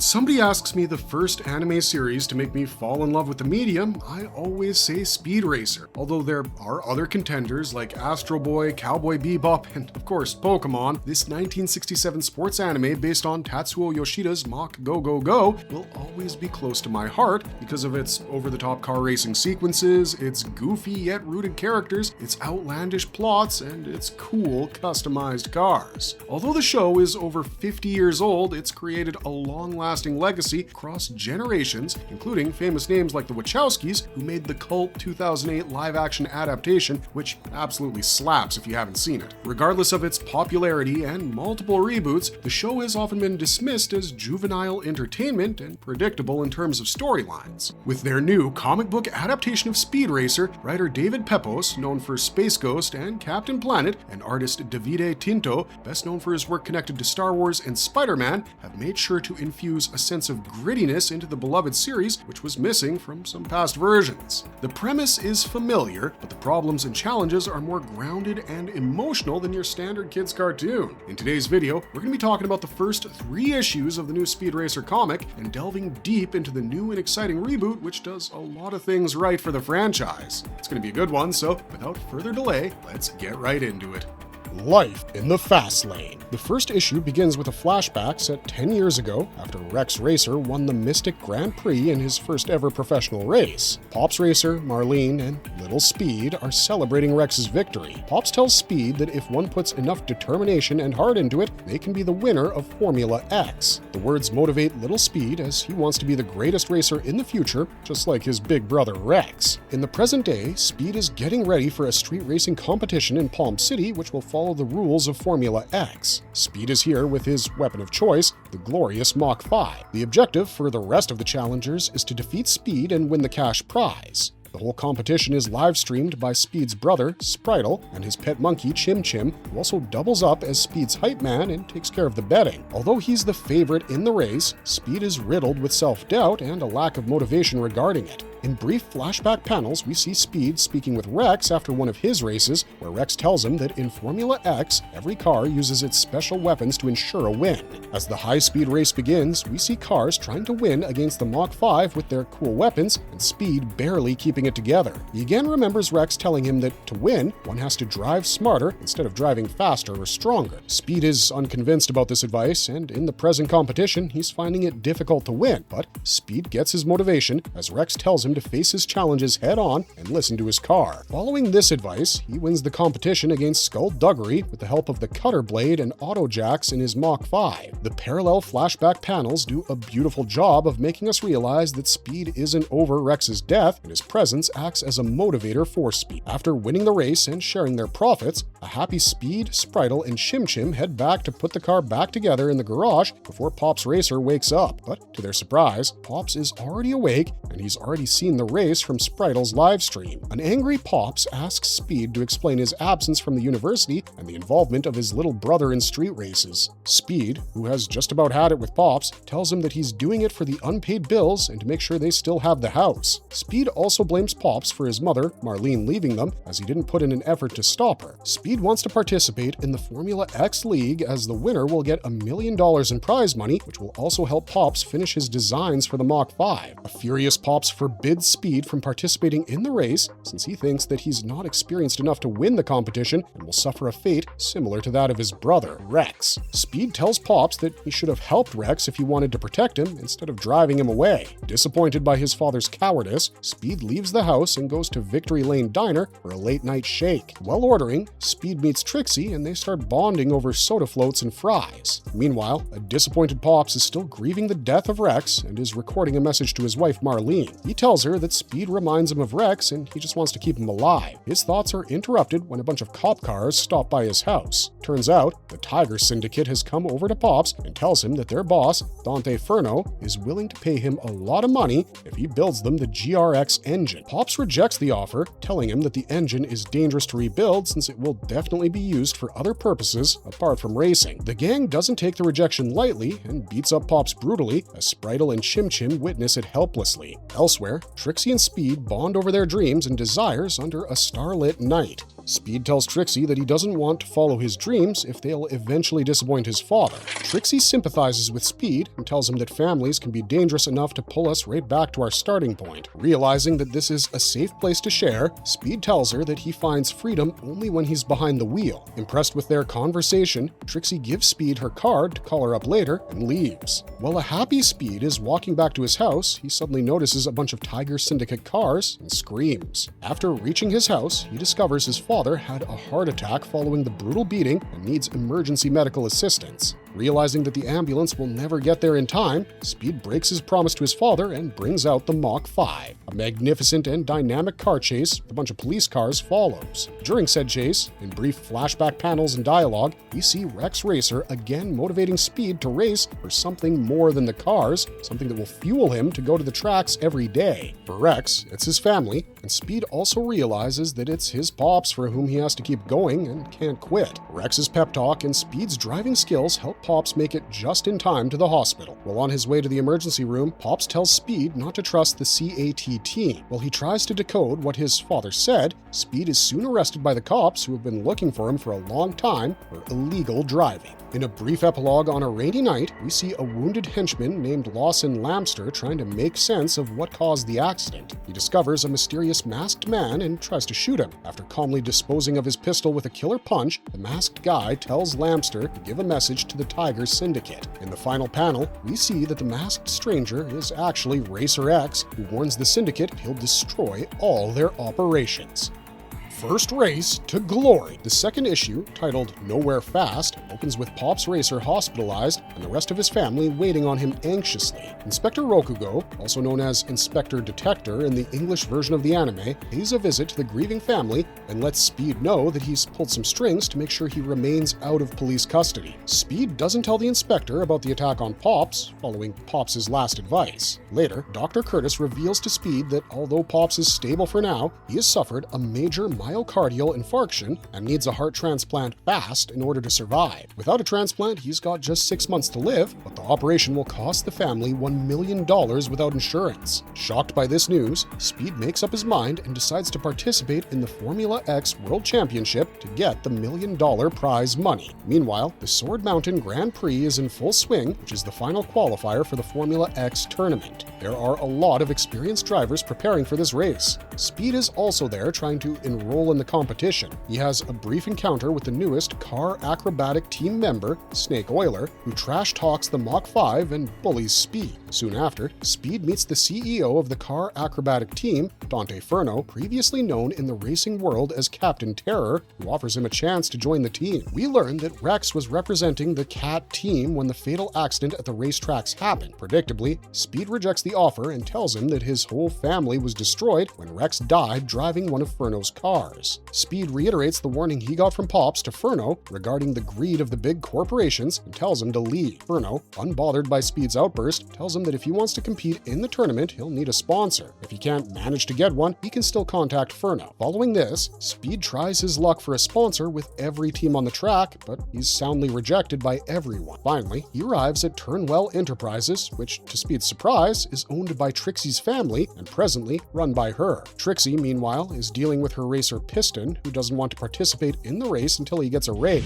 When somebody asks me the first anime series to make me fall in love with the medium, I always say Speed Racer. Although there are other contenders like Astro Boy, Cowboy Bebop, and of course Pokemon, this 1967 sports anime based on Tatsuo Yoshida's Mach GoGoGo will always be close to my heart because of its over-the-top car racing sequences, its goofy yet rooted characters, its outlandish plots, and its cool customized cars. Although the show is over 50 years old, it's created a long-lasting legacy across generations, including famous names like the Wachowskis, who made the cult 2008 live-action adaptation, which absolutely slaps if you haven't seen it. Regardless of its popularity and multiple reboots, the show has often been dismissed as juvenile entertainment and predictable in terms of storylines. With their new comic book adaptation of Speed Racer, writer David Pepose, known for Space Ghost and Captain Planet, and artist Davide Tinto, best known for his work connected to Star Wars and Spider-Man, have made sure to infuse a sense of grittiness into the beloved series, which was missing from some past versions. The premise is familiar, but the problems and challenges are more grounded and emotional than your standard kids cartoon. In today's video, we're going to be talking about the first 3 issues of the new Speed Racer comic and delving deep into the new and exciting reboot, which does a lot of things right for the franchise. It's going to be a good one, so without further delay, let's get right into it. Life in the Fast Lane. The first issue begins with a flashback set 10 years ago after Rex Racer won the Mystic Grand Prix in his first ever professional race. Pops Racer, Marlene, and Little Speed are celebrating Rex's victory. Pops tells Speed that if one puts enough determination and heart into it, they can be the winner of Formula X. The words motivate Little Speed as he wants to be the greatest racer in the future, just like his big brother Rex. In the present day, Speed is getting ready for a street racing competition in Palm City, which will follow the rules of Formula X. Speed is here with his weapon of choice, the glorious Mach 5. The objective for the rest of the challengers is to defeat Speed and win the cash prize. The whole competition is live-streamed by Speed's brother, Spritle, and his pet monkey, Chim Chim, who also doubles up as Speed's hype man and takes care of the betting. Although he's the favorite in the race, Speed is riddled with self-doubt and a lack of motivation regarding it. In brief flashback panels, we see Speed speaking with Rex after one of his races, where Rex tells him that in Formula X, every car uses its special weapons to ensure a win. As the high-speed race begins, we see cars trying to win against the Mach 5 with their cool weapons, and Speed barely keeping it together. He again remembers Rex telling him that to win, one has to drive smarter instead of driving faster or stronger. Speed is unconvinced about this advice, and in the present competition, he's finding it difficult to win, but Speed gets his motivation as Rex tells him to face his challenges head-on and listen to his car. Following this advice, he wins the competition against Skullduggery with the help of the Cutter Blade and Auto Jacks in his Mach 5. The parallel flashback panels do a beautiful job of making us realize that Speed isn't over Rex's death, and his presence acts as a motivator for Speed. After winning the race and sharing their profits, a happy Speed, Spritle, and Chim Chim head back to put the car back together in the garage before Pops Racer wakes up. But to their surprise, Pops is already awake and he's already seen the race from Spritle's live stream. An angry Pops asks Speed to explain his absence from the university and the involvement of his little brother in street races. Speed, who has just about had it with Pops, tells him that he's doing it for the unpaid bills and to make sure they still have the house. Speed also blames Pops for his mother, Marlene, leaving them, as he didn't put in an effort to stop her. Speed wants to participate in the Formula X League, as the winner will get $1 million in prize money, which will also help Pops finish his designs for the Mach 5. A furious Pops forbids Speed from participating in the race, since he thinks that he's not experienced enough to win the competition and will suffer a fate similar to that of his brother, Rex. Speed tells Pops that he should have helped Rex if he wanted to protect him instead of driving him away. Disappointed by his father's cowardice, Speed leaves the house and goes to Victory Lane Diner for a late-night shake. While ordering, Speed meets Trixie and they start bonding over soda floats and fries. Meanwhile, a disappointed Pops is still grieving the death of Rex and is recording a message to his wife Marlene. He tells her that Speed reminds him of Rex and he just wants to keep him alive. His thoughts are interrupted when a bunch of cop cars stop by his house. Turns out, the Tiger Syndicate has come over to Pops and tells him that their boss, Dante Furno, is willing to pay him a lot of money if he builds them the GRX engine. Pops rejects the offer, telling him that the engine is dangerous to rebuild since it will definitely be used for other purposes apart from racing. The gang doesn't take the rejection lightly and beats up Pops brutally as Spritle and Chim Chim witness it helplessly. Elsewhere, Trixie and Speed bond over their dreams and desires under a starlit night. Speed tells Trixie that he doesn't want to follow his dreams if they'll eventually disappoint his father. Trixie sympathizes with Speed and tells him that families can be dangerous enough to pull us right back to our starting point. Realizing that this is a safe place to share, Speed tells her that he finds freedom only when he's behind the wheel. Impressed with their conversation, Trixie gives Speed her card to call her up later and leaves. While a happy Speed is walking back to his house, he suddenly notices a bunch of Tiger Syndicate cars and screams. After reaching his house, he discovers his father had a heart attack following the brutal beating and needs emergency medical assistance. Realizing that the ambulance will never get there in time, Speed breaks his promise to his father and brings out the Mach 5. A magnificent and dynamic car chase with a bunch of police cars follows. During said chase, in brief flashback panels and dialogue, we see Rex Racer again motivating Speed to race for something more than the cars, something that will fuel him to go to the tracks every day. For Rex, it's his family, and Speed also realizes that it's his pops for whom he has to keep going and can't quit. Rex's pep talk and Speed's driving skills help Pops make it just in time to the hospital. While on his way to the emergency room, Pops tells Speed not to trust the CAT team. While he tries to decode what his father said, Speed is soon arrested by the cops who have been looking for him for a long time for illegal driving. In a brief epilogue on a rainy night, we see a wounded henchman named Lawson Lamster trying to make sense of what caused the accident. He discovers a mysterious masked man and tries to shoot him. After calmly disposing of his pistol with a killer punch, the masked guy tells Lamster to give a message to the Tiger Syndicate. In the final panel, we see that the masked stranger is actually Racer X, who warns the Syndicate he'll destroy all their operations. First Race to Glory. The second issue, titled Nowhere Fast, opens with Pops Racer hospitalized and the rest of his family waiting on him anxiously. Inspector Rokugo, also known as Inspector Detector in the English version of the anime, pays a visit to the grieving family and lets Speed know that he's pulled some strings to make sure he remains out of police custody. Speed doesn't tell the inspector about the attack on Pops, following Pops' last advice. Later, Dr. Curtis reveals to Speed that although Pops is stable for now, he has suffered a major myocardial infarction and needs a heart transplant fast in order to survive. Without a transplant, he's got just 6 months to live, but the operation will cost the family $1 million without insurance. Shocked by this news, Speed makes up his mind and decides to participate in the Formula X World Championship to get the $1 million prize money. Meanwhile, the Sword Mountain Grand Prix is in full swing, which is the final qualifier for the Formula X tournament. There are a lot of experienced drivers preparing for this race. Speed is also there trying to enroll in the competition. He has a brief encounter with the newest car acrobatic team member, Snake Oiler, who trash talks the Mach 5 and bullies Speed. Soon after, Speed meets the CEO of the car acrobatic team, Dante Furno, previously known in the racing world as Captain Terror, who offers him a chance to join the team. We learn that Rex was representing the Cat team when the fatal accident at the racetracks happened. Predictably, Speed rejects the offer and tells him that his whole family was destroyed when Rex died driving one of Furno's cars. Speed reiterates the warning he got from Pops to Furno regarding the greed of the big corporations and tells him to leave. Furno, unbothered by Speed's outburst, tells him that if he wants to compete in the tournament, he'll need a sponsor. If he can't manage to get one, he can still contact Furno. Following this, Speed tries his luck for a sponsor with every team on the track, but he's soundly rejected by everyone. Finally, he arrives at Turnwell Enterprises, which, to Speed's surprise, is owned by Trixie's family and presently run by her. Trixie, meanwhile, is dealing with her racer Piston, who doesn't want to participate in the race until he gets a raise.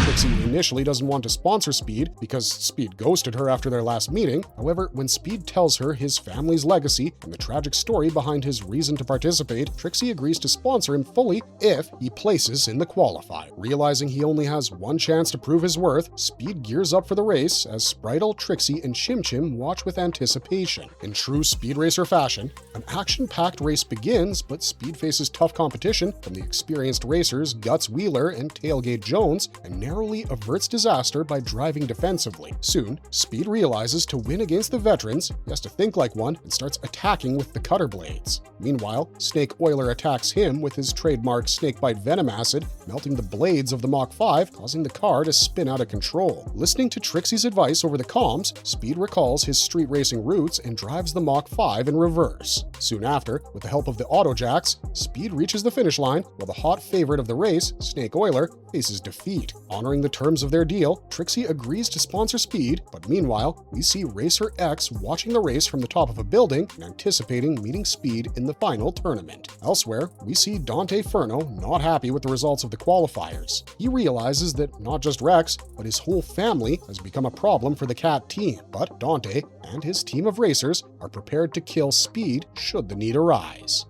Trixie initially doesn't want to sponsor Speed because Speed ghosted her after their last meeting. However, when Speed tells her his family's legacy and the tragic story behind his reason to participate, Trixie agrees to sponsor him fully if he places in the qualifier. Realizing he only has one chance to prove his worth, Speed gears up for the race as Spritle, Trixie, and Chim Chim watch with anticipation. In true Speed Racer fashion, an action-packed race begins, but Speed faces tough competition from the experienced racers Guts Wheeler and Tailgate Jones and narrowly averts disaster by driving defensively. Soon, Speed realizes to win against the veterans, he has to think like one and starts attacking with the cutter blades. Meanwhile, Snake Oiler attacks him with his trademark Snakebite Venom Acid, melting the blades of the Mach 5, causing the car to spin out of control. Listening to Trixie's advice over the comms, Speed recalls his street racing roots and drives the Mach 5 in reverse. Soon after, with the help of the auto jacks, Speed reaches the finish line while the hot favorite of the race, Snake Oiler, faces defeat. Honoring the terms of their deal, Trixie agrees to sponsor Speed, but meanwhile, we see Racer X watching the race from the top of a building and anticipating meeting Speed in the final tournament. Elsewhere, we see Dante Furno not happy with the results of the qualifiers. He realizes that not just Rex, but his whole family has become a problem for the Cat team, but Dante and his team of racers are prepared to kill Speed should the need arise.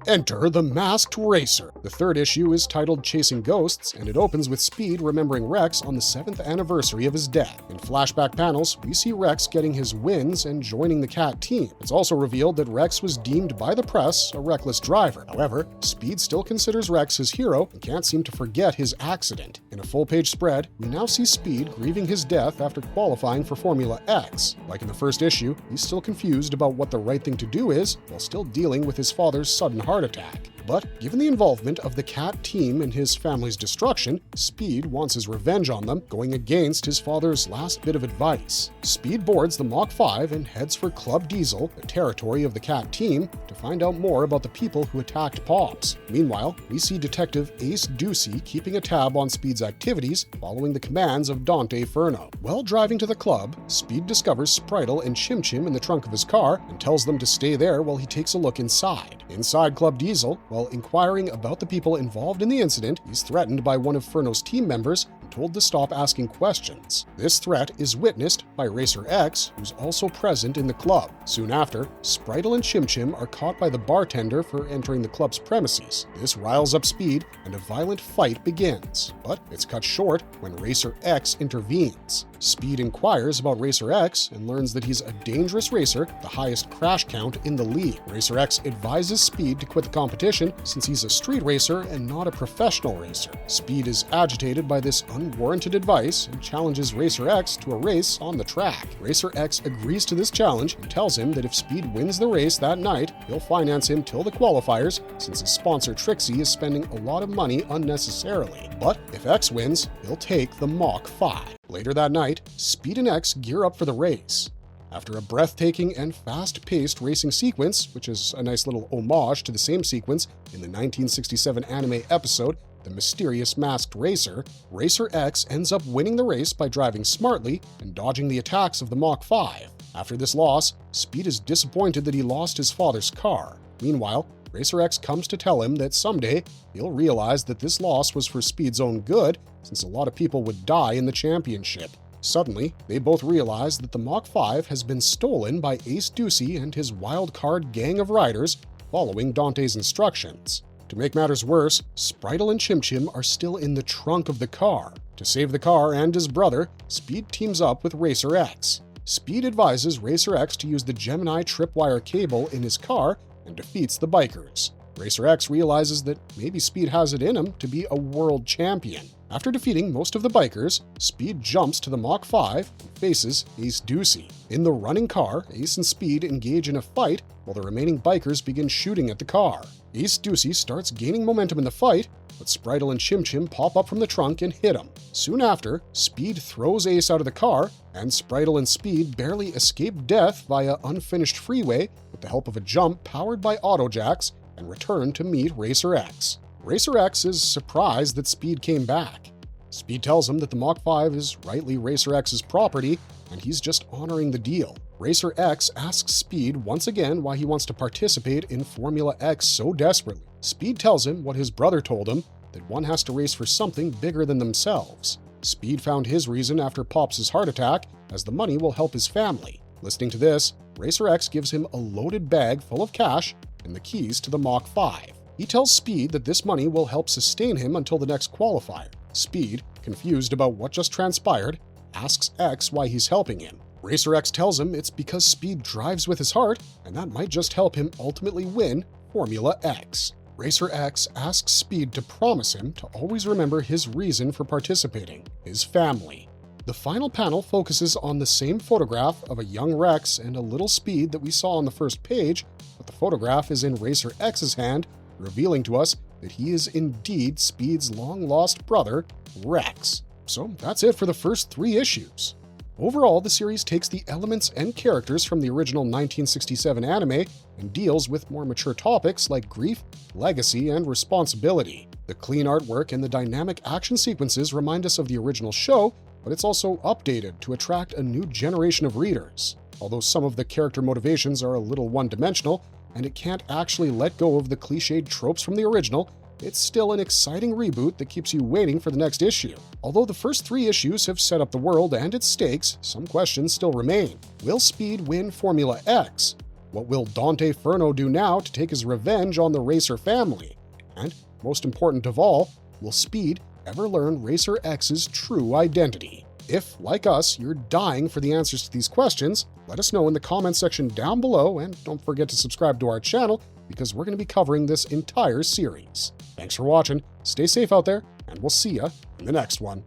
Enter the Masked Racer. The third issue is titled Chasing Ghosts, and it opens with Speed remembering Rex on the 7th anniversary of his death. In flashback panels, we see Rex getting his wins and joining the Cat team. It's also revealed that Rex was deemed by the press a reckless driver. However, Speed still considers Rex his hero and can't seem to forget his accident. In a full-page spread, we now see Speed grieving his death after qualifying for Formula X. Like in the first issue, he's still confused about what the right thing to do is, while still dealing with his father's sudden heart attack. But given the involvement of the Cat team in his family's destruction, Speed wants his revenge on them, going against his father's last bit of advice. Speed boards the Mach 5 and heads for Club Diesel, the territory of the Cat team, to find out more about the people who attacked Pops. Meanwhile, we see Detective Ace Ducey keeping a tab on Speed's activities, following the commands of Dante Furno. While driving to the club, Speed discovers Spritle and Chim Chim in the trunk of his car and tells them to stay there while he takes a look inside. Inside Club Diesel, while inquiring about the people involved in the incident, he's threatened by one of Furno's team members and told to stop asking questions. This threat is witnessed by Racer X, who's also present in the club. Soon after, Spritle and Chim Chim are caught by the bartender for entering the club's premises. This riles up Speed, and a violent fight begins. But it's cut short when Racer X intervenes. Speed inquires about Racer X and learns that he's a dangerous racer, the highest crash count in the league. Racer X advises Speed to quit the competition since he's a street racer and not a professional racer. Speed is agitated by this unwarranted advice and challenges Racer X to a race on the track. Racer X agrees to this challenge and tells him that if Speed wins the race that night, he'll finance him till the qualifiers since his sponsor Trixie is spending a lot of money unnecessarily. But if X wins, he'll take the Mach 5. Later that night, Speed and X gear up for the race. After a breathtaking and fast-paced racing sequence, which is a nice little homage to the same sequence in the 1967 anime episode, The Mysterious Masked Racer, Racer X ends up winning the race by driving smartly and dodging the attacks of the Mach 5. After this loss, Speed is disappointed that he lost his father's car. Meanwhile, Racer X comes to tell him that someday he'll realize that this loss was for Speed's own good, since a lot of people would die in the championship. Suddenly, they both realize that the Mach 5 has been stolen by Ace Ducey and his wild card gang of riders, following Dante's instructions. To make matters worse, Spritle and Chim Chim are still in the trunk of the car. To save the car and his brother, Speed teams up with Racer X. Speed advises Racer X to use the Gemini tripwire cable in his car and defeats the bikers. Racer X realizes that maybe Speed has it in him to be a world champion. After defeating most of the bikers, Speed jumps to the Mach 5 and faces Ace Ducey. In the running car, Ace and Speed engage in a fight while the remaining bikers begin shooting at the car. Ace Ducey starts gaining momentum in the fight, but Spritle and Chim Chim pop up from the trunk and hit him. Soon after, Speed throws Ace out of the car, and Spritle and Speed barely escape death via unfinished freeway with the help of a jump powered by auto jacks and return to meet Racer X. Racer X is surprised that Speed came back. Speed tells him that the Mach 5 is rightly Racer X's property, and he's just honoring the deal. Racer X asks Speed once again why he wants to participate in Formula X so desperately. Speed tells him what his brother told him, that one has to race for something bigger than themselves. Speed found his reason after Pops' heart attack, as the money will help his family. Listening to this, Racer X gives him a loaded bag full of cash and the keys to the Mach 5. He tells Speed that this money will help sustain him until the next qualifier. Speed, confused about what just transpired, asks X why he's helping him. Racer X tells him it's because Speed drives with his heart, and that might just help him ultimately win Formula X. Racer X asks Speed to promise him to always remember his reason for participating, his family. The final panel focuses on the same photograph of a young Rex and a little Speed that we saw on the first page, but the photograph is in Racer X's hand, revealing to us that he is indeed Speed's long-lost brother, Rex. So that's it for the first 3 issues. Overall, the series takes the elements and characters from the original 1967 anime and deals with more mature topics like grief, legacy, and responsibility. The clean artwork and the dynamic action sequences remind us of the original show, but it's also updated to attract a new generation of readers. Although some of the character motivations are a little one-dimensional, and it can't actually let go of the cliched tropes from the original, it's still an exciting reboot that keeps you waiting for the next issue. Although the first 3 issues have set up the world and its stakes, some questions still remain. Will Speed win Formula X? What will Dante Furno do now to take his revenge on the Racer family? And, most important of all, will Speed ever learn Racer X's true identity? If, like us, you're dying for the answers to these questions, let us know in the comments section down below, and don't forget to subscribe to our channel because we're going to be covering this entire series. Thanks for watching, stay safe out there, and we'll see ya in the next one.